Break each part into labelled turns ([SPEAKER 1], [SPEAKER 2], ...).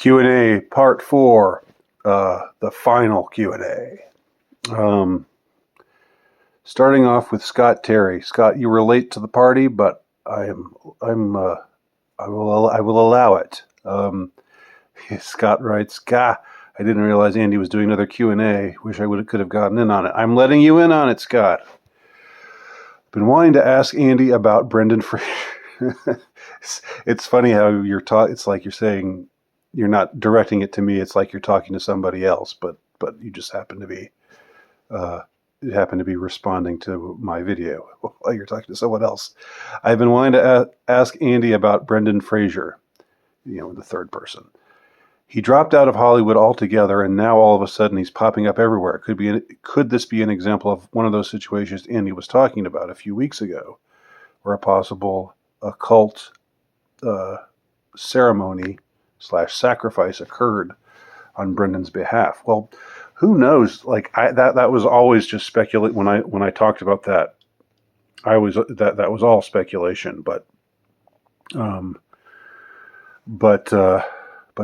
[SPEAKER 1] Q&A Part 4, the final Q&A. Starting off with Scott Terry. Scott, you were late to the party, but I will allow it. Scott writes, "Gah, I didn't realize Andy was doing another Q&A. Wish I could have gotten in on it." I'm letting you in on it, Scott. Been wanting to ask Andy about Brendan Fraser. It's funny how you're it's like you're saying you're not directing it to me. It's like you're talking to somebody else, but you just happen to be responding to my video while you're talking to someone else. I've been wanting to ask Andy about Brendan Fraser, in the third person. He dropped out of Hollywood altogether, and now all of a sudden he's popping up everywhere. Could this be an example of one of those situations Andy was talking about a few weeks ago, where a possible occult ceremony / sacrifice occurred on Brendan's behalf? Well, who knows? Like that was always just speculate. When I talked about that, that was all speculation. But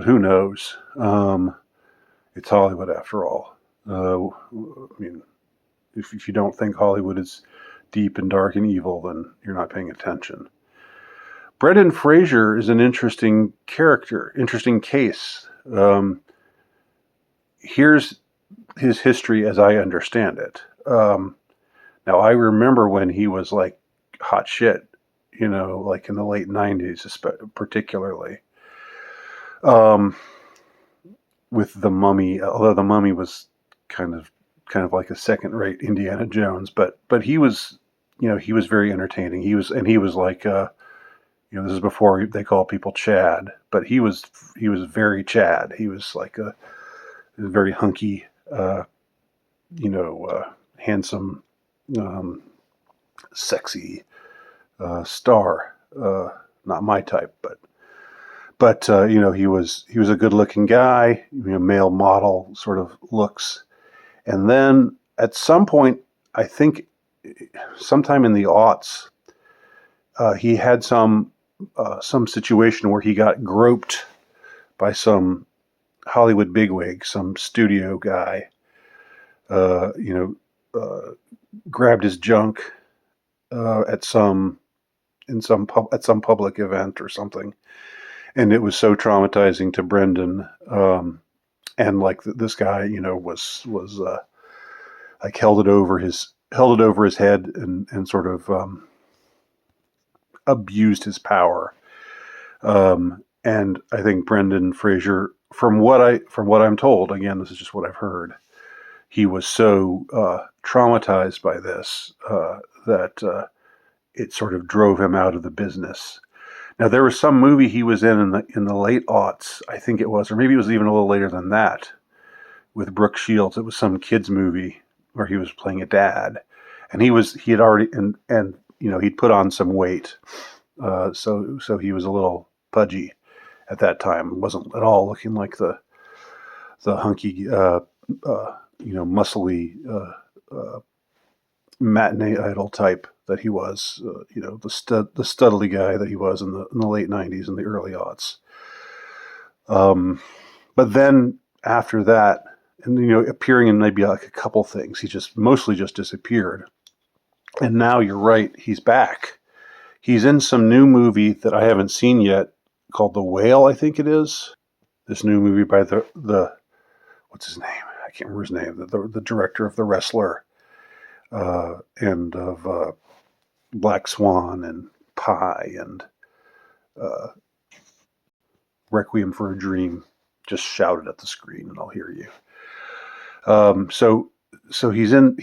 [SPEAKER 1] who knows? It's Hollywood after all. I mean, if you don't think Hollywood is deep and dark and evil, then you're not paying attention. Brendan Fraser is an interesting character, interesting case. Here's his history as I understand it. Now, I remember when he was like hot shit, like in the late 90s, particularly. With The Mummy, although The Mummy was kind of like a second-rate Indiana Jones, but he was, he was very entertaining. He was like, this is before they call people Chad, but he was very Chad. He was like a very hunky, handsome, sexy star. Not my type, but he was a good-looking guy, male model sort of looks. And then at some point, I think sometime in the aughts, he had some situation where he got groped by some Hollywood bigwig, some studio guy, grabbed his junk at some public event or something. And it was so traumatizing to Brendan, and like this guy, was like held it over his head and sort of abused his power. And I think Brendan Fraser, from what I'm told, again, this is just what I've heard, he was so traumatized by this that it sort of drove him out of the business. Now, there was some movie he was in the late aughts, I think it was, or maybe it was even a little later than that, with Brooke Shields. It was some kids movie where he was playing a dad, and he had already and he'd put on some weight, so he was a little pudgy at that time. It wasn't at all looking like the hunky, muscly matinee idol type that he was, the studly guy that he was in the late 90s and the early aughts. But then after that, and appearing in maybe like a couple things, he mostly just disappeared. And now you're right, he's back. He's in some new movie that I haven't seen yet called The Whale, I think it is. This new movie by the what's his name? I can't remember his name. The director of The Wrestler, and of Black Swan and Pie and Requiem for a Dream. Just shout it at the screen and I'll hear you. So he's in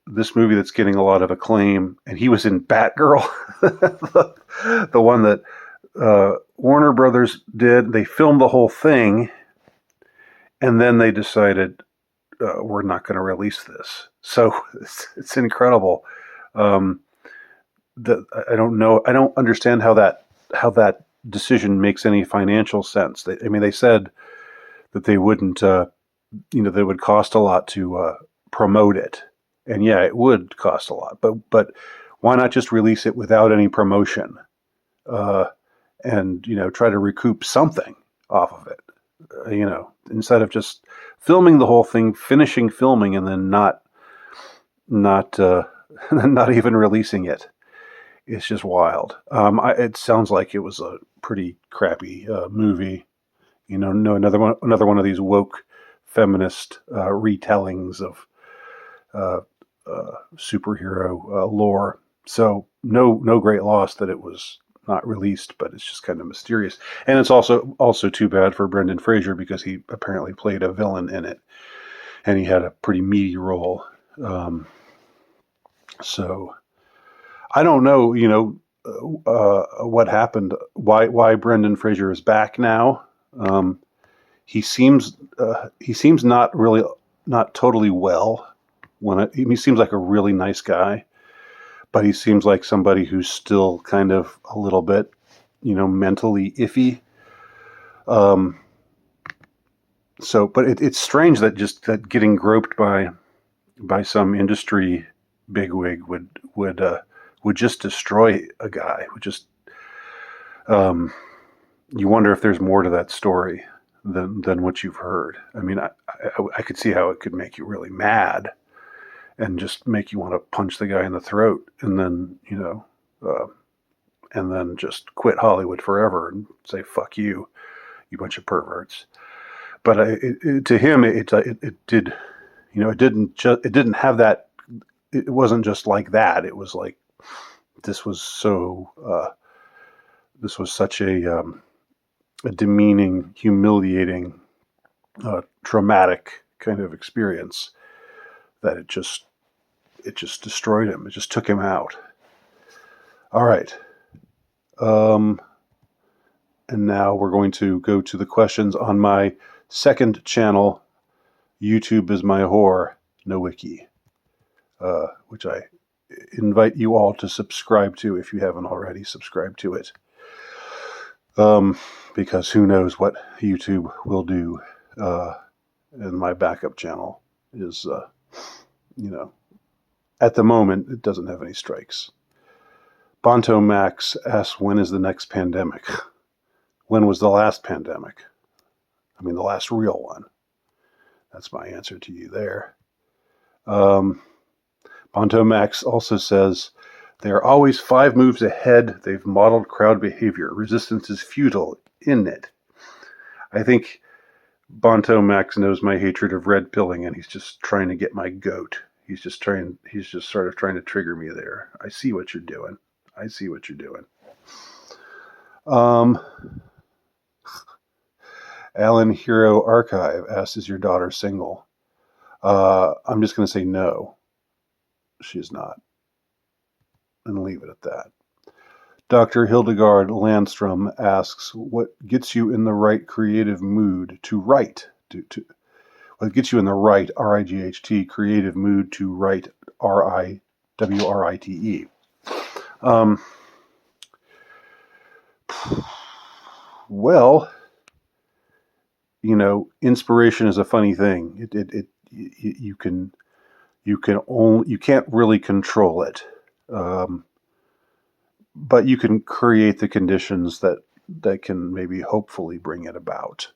[SPEAKER 1] this movie that's getting a lot of acclaim, and he was in Batgirl, the one that Warner Brothers did. They filmed the whole thing, and then they decided we're not going to release this. So it's incredible. That I don't know. I don't understand how that decision makes any financial sense. They said that they wouldn't, they would cost a lot to promote it, and yeah, it would cost a lot. But why not just release it without any promotion, and try to recoup something off of it. Instead of just filming the whole thing, finishing filming, and then not not even releasing it. It's just wild. It sounds like it was a pretty crappy movie. No, another one of these woke feminist retellings of uh, superhero lore. So no great loss that it was not released, but it's just kind of mysterious. And it's also too bad for Brendan Fraser because he apparently played a villain in it, and he had a pretty meaty role. So I don't know, what happened, why Brendan Fraser is back now. Um, he seems not totally well. He seems like a really nice guy, but he seems like somebody who's still kind of a little bit, mentally iffy. Um, but it's strange that getting groped by some industry bigwig would just destroy a guy. Um, you wonder if there's more to that story than what you've heard. I mean, I could see how it could make you really mad and just make you want to punch the guy in the throat, and then and then just quit Hollywood forever and say "fuck you, you bunch of perverts." But to him, it did, it didn't have that. It wasn't just like that. It was like this was so. This was such a demeaning, humiliating, traumatic kind of experience that it just destroyed him. It just took him out. All right. And now we're going to go to the questions on my second channel, YouTube is my whore, no wiki, which I invite you all to subscribe to if you haven't already subscribed to it. Because who knows what YouTube will do. And my backup channel is, at the moment, it doesn't have any strikes. Bonto Max asks, when is the next pandemic? When was the last pandemic? I mean, the last real one. That's my answer to you there. Bonto Max also says, they are always 5 moves ahead. They've modeled crowd behavior. Resistance is futile, isn't it? I think Bonto Max knows my hatred of red pilling, and he's just trying to get my goat. He's just sort of trying to trigger me there. I see what you're doing. Alan Hero Archive asks, is your daughter single? I'm just going to say no. She is not. And leave it at that. Dr. Hildegard Landstrom asks, what gets you in the right creative mood to write? What gets you in the right, R-I-G-H-T, creative mood to write, R-I-W-R-I-T-E? Well, inspiration is a funny thing. You can't really control it. But you can create the conditions that can maybe hopefully bring it about.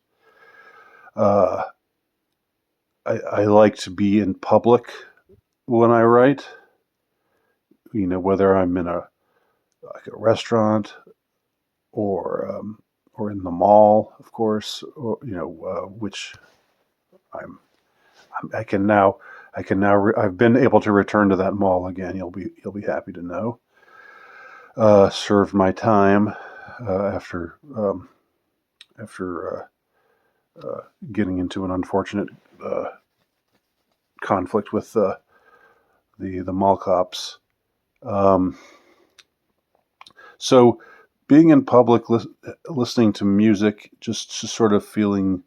[SPEAKER 1] I like to be in public when I write. Whether I'm in a restaurant or in the mall, of course, or which I can now. I've been able to return to that mall again. You'll be happy to know. Served my time after getting into an unfortunate conflict with the mall cops. So being in public, listening to music, just sort of feeling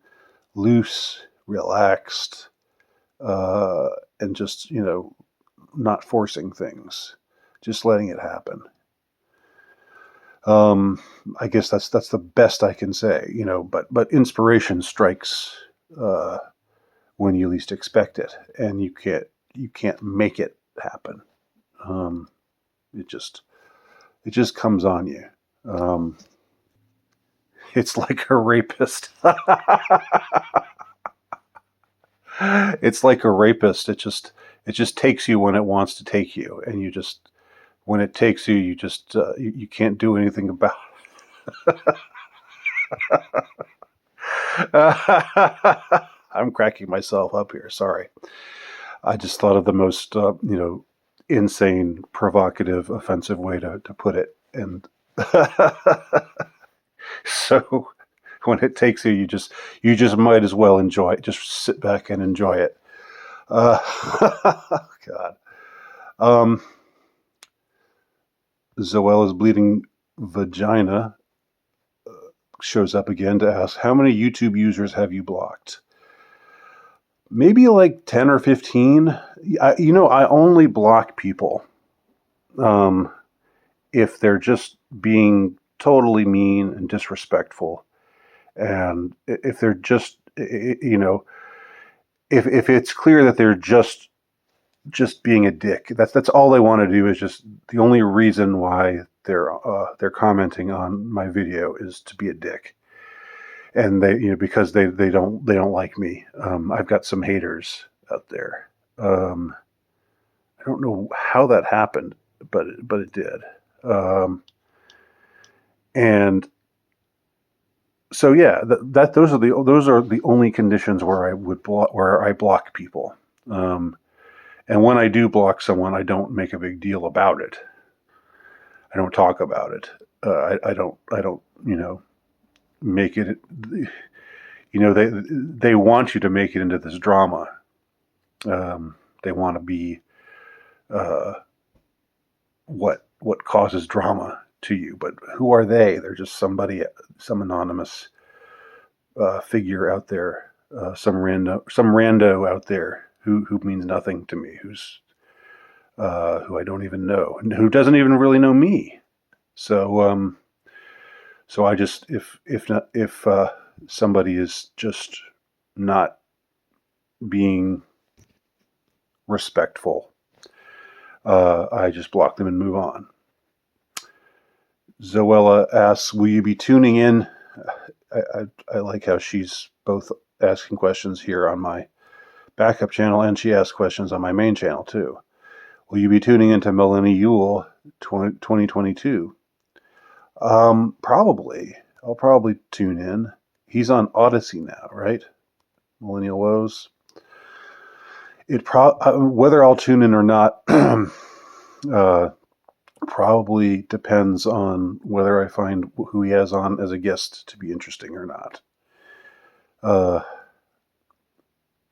[SPEAKER 1] loose, relaxed, and just not forcing things, just letting it happen. I guess that's the best I can say, but inspiration strikes when you least expect it, and you can't make it happen. It just comes on you. It's like a rapist. It's like a rapist. It just takes you when it wants to take you, and you just when it takes you, you can't do anything about it. I'm cracking myself up here. Sorry. I just thought of the most insane, provocative, offensive way to put it, and so when it takes you, you just might as well enjoy it. Just sit back and enjoy it. God. Um, Zoella's bleeding vagina shows up again to ask, how many YouTube users have you blocked? Maybe like 10 or 15. I only block people if they're just being totally mean and disrespectful. And if they're just, if it's clear that they're just being a dick, that's all they want to do, is just the only reason why they're commenting on my video is to be a dick. And because they don't like me. I've got some haters out there. I don't know how that happened, but it did. And so yeah, those are the only conditions where I block people. And when I do block someone, I don't make a big deal about it. I don't talk about it. I don't make it. They want you to make it into this drama. They want to be what causes drama to you. But who are they? They're just some anonymous figure out there, some rando out there who means nothing to me, who I don't even know, and who doesn't even really know me. So I just if somebody is just not being respectful, I just block them and move on. Zoella asks, will you be tuning in? I like how she's both asking questions here on my backup channel, and she asks questions on my main channel too. Will you be tuning into Millennial 2022? Probably. I'll probably tune in. He's on Odyssey now, right? Millennial Woes. Whether I'll tune in or not probably depends on whether I find who he has on as a guest to be interesting or not.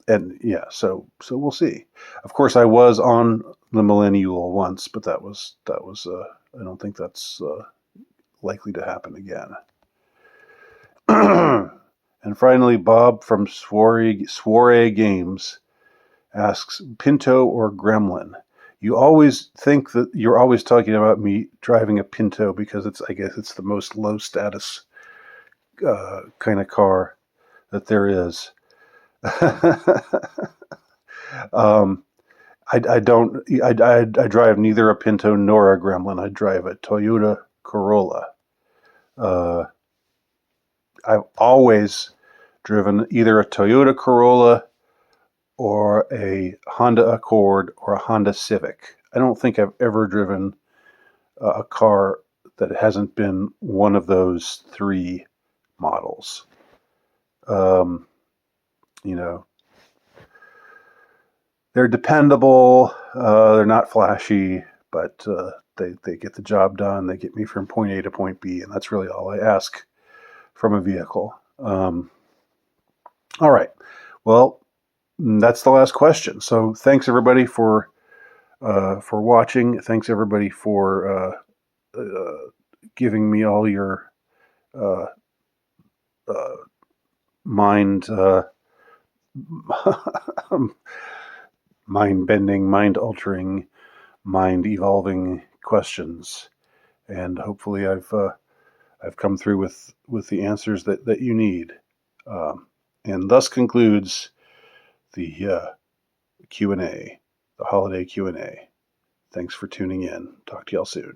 [SPEAKER 1] And yeah, so we'll see. Of course, I was on the Millennial once, but that was I don't think that's likely to happen again. And finally, Bob from Soiree Games asks, Pinto or Gremlin? You always think that you're always talking about me driving a Pinto because I guess it's the most low status kind of car that there is. I drive neither a Pinto nor a Gremlin. I drive a Toyota Corolla. I've always driven either a Toyota Corolla or a Honda Accord or a Honda Civic. I don't think I've ever driven a car that hasn't been one of those three models. They're dependable. They're not flashy, but they get the job done. They get me from point A to point B, and that's really all I ask from a vehicle. All right. Well, that's the last question. So thanks everybody for watching. Thanks everybody for giving me all your mind mind-bending, mind-altering, mind-evolving questions, and hopefully I've come through with the answers that you need. And thus concludes the Q&A, the holiday Q&A. Thanks for tuning in. Talk to y'all soon.